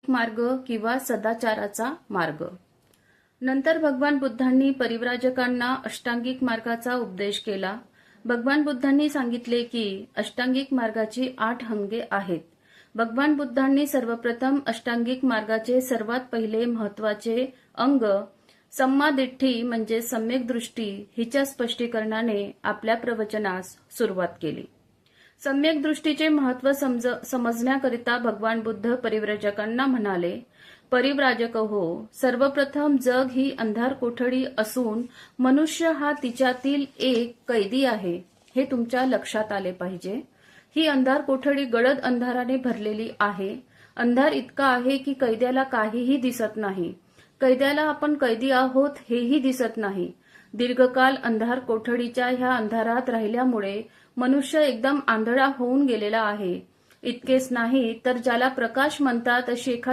मार्ग किंवा सदाचाराचा मार्ग। नंतर भगवान बुद्धांनी परिव्राजकांना अष्टांगिक मार्गाचा उपदेश केला। भगवान बुद्धांनी सांगितले की अष्टांगिक मार्गाची 8 अंगे आहेत। भगवान बुद्धांनी सर्वप्रथम अष्टांगिक मार्गाचे सर्वात पहिले महत्वाचे अंग सम्मादिट्ठी म्हणजे सम्यक दृष्टी हिच्या स्पष्टीकरणाने आपल्या प्रवचनास सुरुवात केली। सम्यक दृष्टीचे महत्व समजण्याकरिता भगवान बुद्ध परिव्राजकांना म्हणाले, परिव्राजक हो, सर्वप्रथम जग ही अंधार कोठडी असून मनुष्य हा तिच्यातील एक कैदी आहे, हे तुमच्या लक्षात आले पाहिजे। ही अंधार कोठडी गडद अंधाराने भरलेली आहे। अंधार इतका आहे की कैद्याला काहीही दिसत नाही। कैद्याला आपण कैदी आहोत हेही दिसत नाही। दीर्घकाल अंधार कोठडीच्या ह्या अंधारात राहिल्यामुळे मनुष्य एकदम आंधळा होऊन गेलेला आहे। इतकेच नाही तर ज्याला प्रकाश म्हणतात अशी एखादी